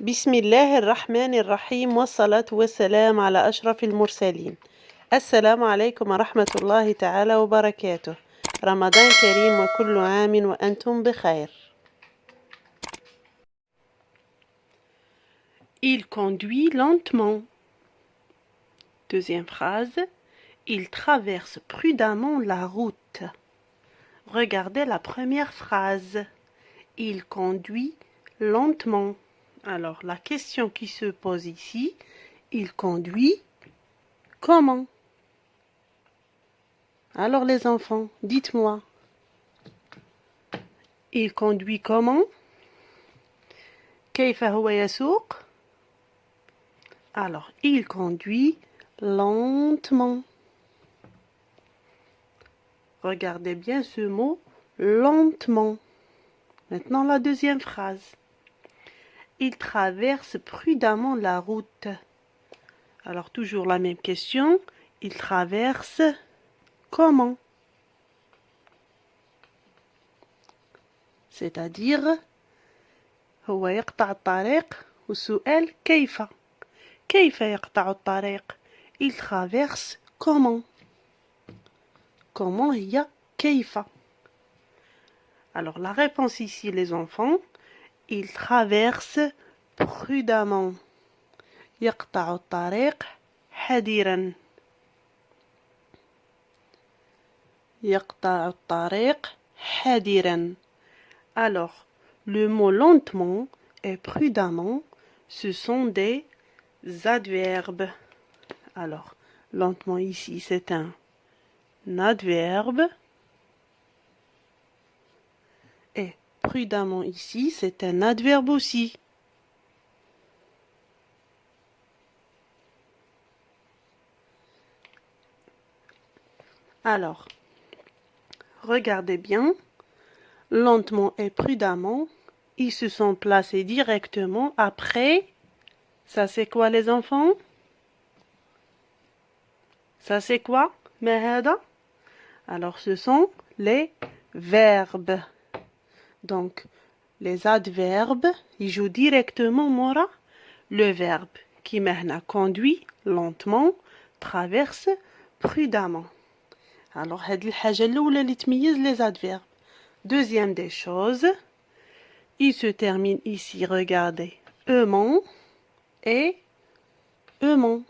بسم الله الرحمن الرحيم والصلاة والسلام على أشرف المرسلين. السلام عليكم ورحمة الله تعالى وبركاته. رمضان كريم وكل عام وأنتم بخير. Il conduit lentement. Deuxième phrase. Il traverse prudemment la route. Regardez la première phrase. Il conduit lentement. Alors, la question qui se pose ici, il conduit comment? Alors les enfants, dites-moi. Il conduit comment? كيف هو يسوق? Alors, il conduit lentement. Regardez bien ce mot, lentement. Maintenant, la deuxième phrase. Il traverse prudemment la route. Alors, toujours la même question. Il traverse comment? C'est-à-dire, هو يقطع الطريق والسؤال كيف؟ كيف يقطع الطريق؟ Il traverse comment? Comment هي كيف؟ Alors, la réponse ici, les enfants, il traverse prudemment. يقطع الطريق حذراً. يقطع الطريق حذراً. Alors, le mot lentement et prudemment, ce sont des adverbes. Alors, lentement ici, c'est un adverbe. Et prudemment ici, c'est un adverbe aussi. Alors, regardez bien. Lentement et prudemment, ils se sont placés directement après. Ça c'est quoi les enfants? Ça c'est quoi? ما هذا? Alors ce sont les verbes. Donc les adverbes, ils jouent directement mora le verbe qui maintenant conduit lentement, traverse prudemment. Alors هذه الحاجة الأولى اللي تميز les adverbes. Deuxième des choses, il se termine ici, regardez, ement et ement.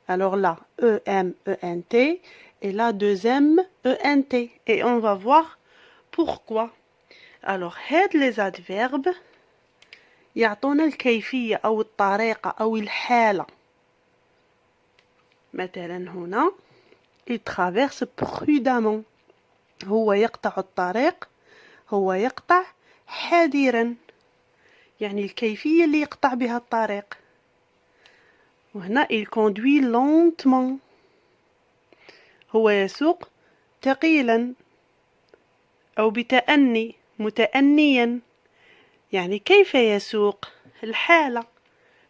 Alors là, E-M-E-N-T et là, deuxième E-N-T. Et on va voir pourquoi. Alors, هاد les adverbes يعطونا الكيفية أو الطريقة أو الحالة. مثلا هنا, il traverse prudemment. هو يقطع الطريق هو يقطع حذراً يعني الكيفية اللي يقطع بها الطريق وهنا il conduit lentement هو يسوق ثقيلاً أو بتأني متأنياً يعني كيف يسوق الحالة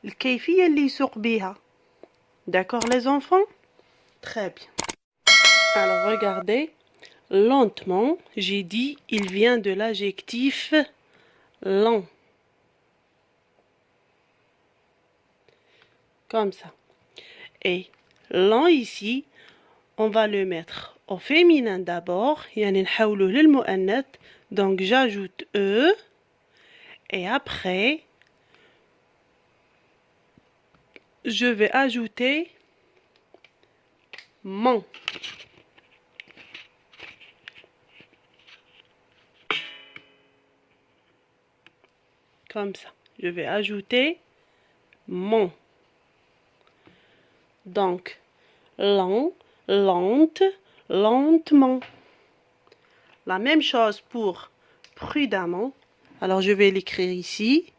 الكيفية اللي يسوق بها D'accord les enfants? Très bien. Alors regardez lentement, j'ai dit, il vient de l'adjectif lent. Comme ça. Et lent ici, on va le mettre au féminin d'abord. يعني نحوله للمؤنث. Donc j'ajoute E. Et après, je vais ajouter ment. Comme ça. Je vais ajouter ment. Donc, lent, lente, lentement. La même chose pour prudemment. Alors, je vais l'écrire ici.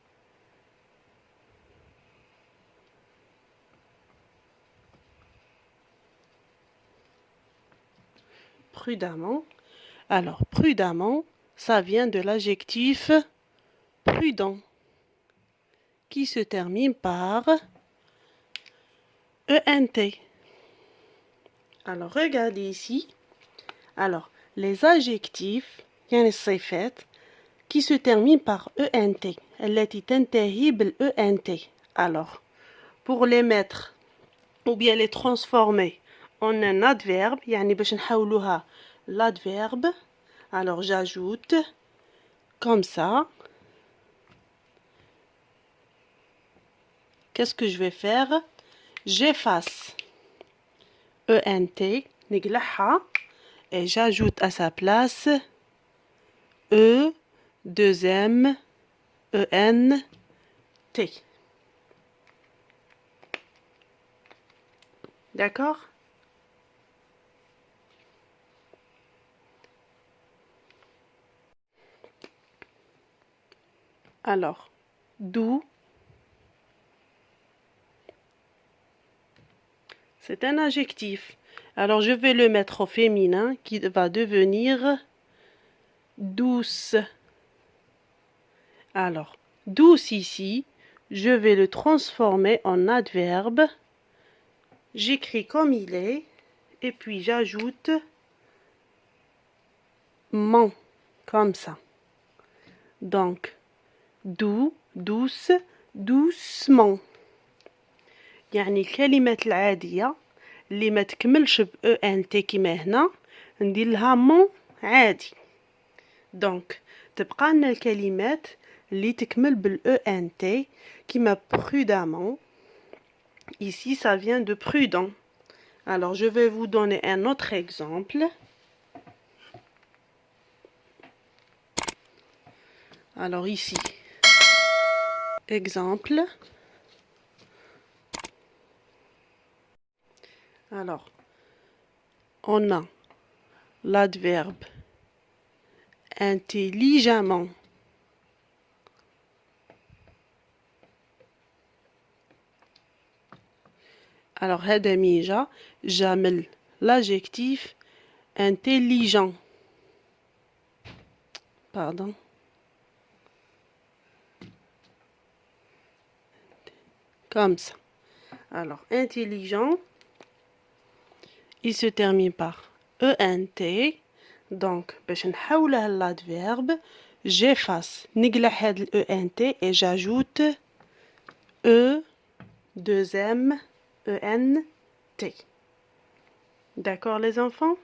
Prudemment. Alors, prudemment, ça vient de l'adjectif prudent, qui se termine par ENT. Alors, regardez ici. Alors, les adjectifs, il y a les صفات, qui se termine par ENT. التي تنتهي بالENT. Alors, pour les mettre ou bien les transformer en un adverbe, يعني باش نحولوها l'adverbe, alors j'ajoute comme ça. Qu'est-ce que je vais faire? J'efface ENT, نقلعها, et j'ajoute à sa place E, 2M, EN, T. D'accord? Alors, d'où? C'est un adjectif. Alors, je vais le mettre au féminin qui va devenir douce. Alors, douce ici, je vais le transformer en adverbe. J'écris comme il est et puis j'ajoute ment, comme ça. Donc, doux, douce, doucement. يعني الكلمات العادية اللي ما تكملش ب ENT كيما هنا ندير لها مون عادي. دونك تبقى لنا الكلمات اللي تكمل بال ENT كيما prudemment. Ici ça vient de prudent. Alors je vais vous donner un autre exemple. Alors ici, exemple. Alors, on a l'adverbe intelligemment. Alors, هذا ميجا جامل l'adjectif intelligent. Pardon. Comme ça. Alors, intelligent, il se termine par ENT. Donc, باش نحولها l'adverbe, j'efface نقلع هاد ENT et j'ajoute E, 2M, ENT. D'accord les enfants?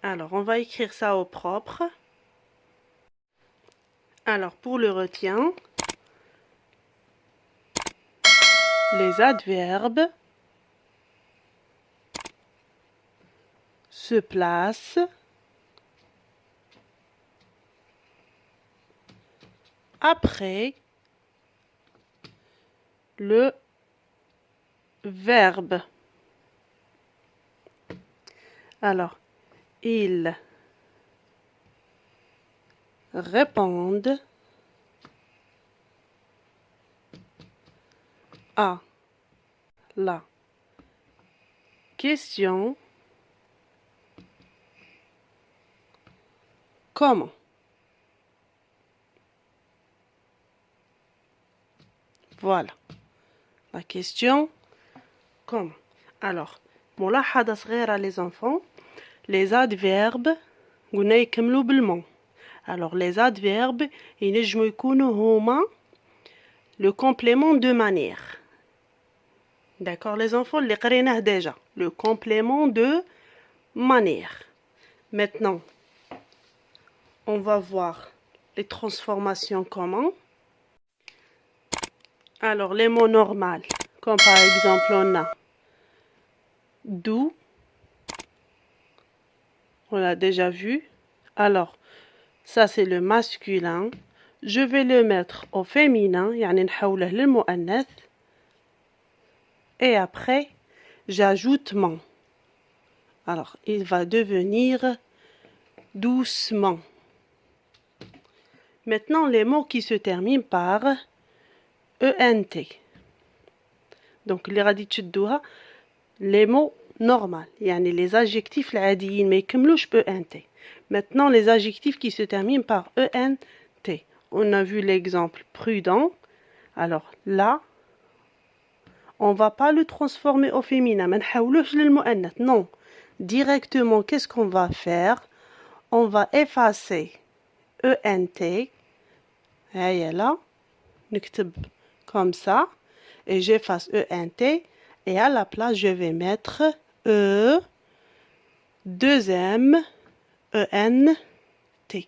Alors, on va écrire ça au propre. Alors, pour le retien, les adverbes se placent après le verbe. Alors, ils répondent à la question comment. Voilà. La question comment. Alors, ملاحظة صغيرة les enfants. Les adverbes قلنا يكملوا بالمون. Alors, les adverbes ينجموا يكونوا هما le complément de manière. D'accord les enfants, les قريناه déjà. Le complément de manière. Maintenant, on va voir les transformations comment. Alors, les mots normaux, comme par exemple, on a doux. On l'a déjà vu. Alors, ça c'est le masculin. Je vais le mettre au féminin, يعني نحوله للمؤنث. Et après, j'ajoute ment. Alors, il va devenir doucement. Maintenant, les mots qui se terminent par ENT. Donc, اللي غادي تشدوها les mots normaux, يعني les adjectifs العاديين ما يكملوش ب ENT. Maintenant, les adjectifs qui se terminent par ENT. On a vu l'exemple prudent. Alors là, on va pas le transformer au féminin. ما نحولوش للمؤنث. Non. Directement, qu'est-ce qu'on va faire? On va effacer ENT. هيا là. نكتب comme ça. Et j'efface ENT. Et à la place, je vais mettre E, 2M, ENT.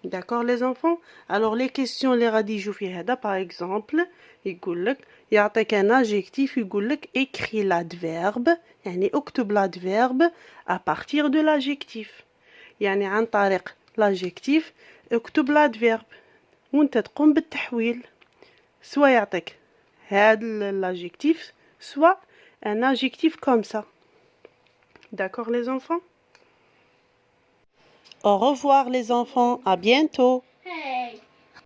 D'accord les enfants? Alors les questions les غادي يجوا في هذا par exemple يقول لك يعطيك un adjectif يقول لك écris l'adverbe يعني اكتب l'adverbe à partir de l'adjectif يعني عن طريق l'adjectif اكتب l'adverbe وانت تقوم بالتحويل سواء يعطيك هذا l'adjectif soit un adjectif comme ça. D'accord les enfants? Au revoir les enfants, à bientôt.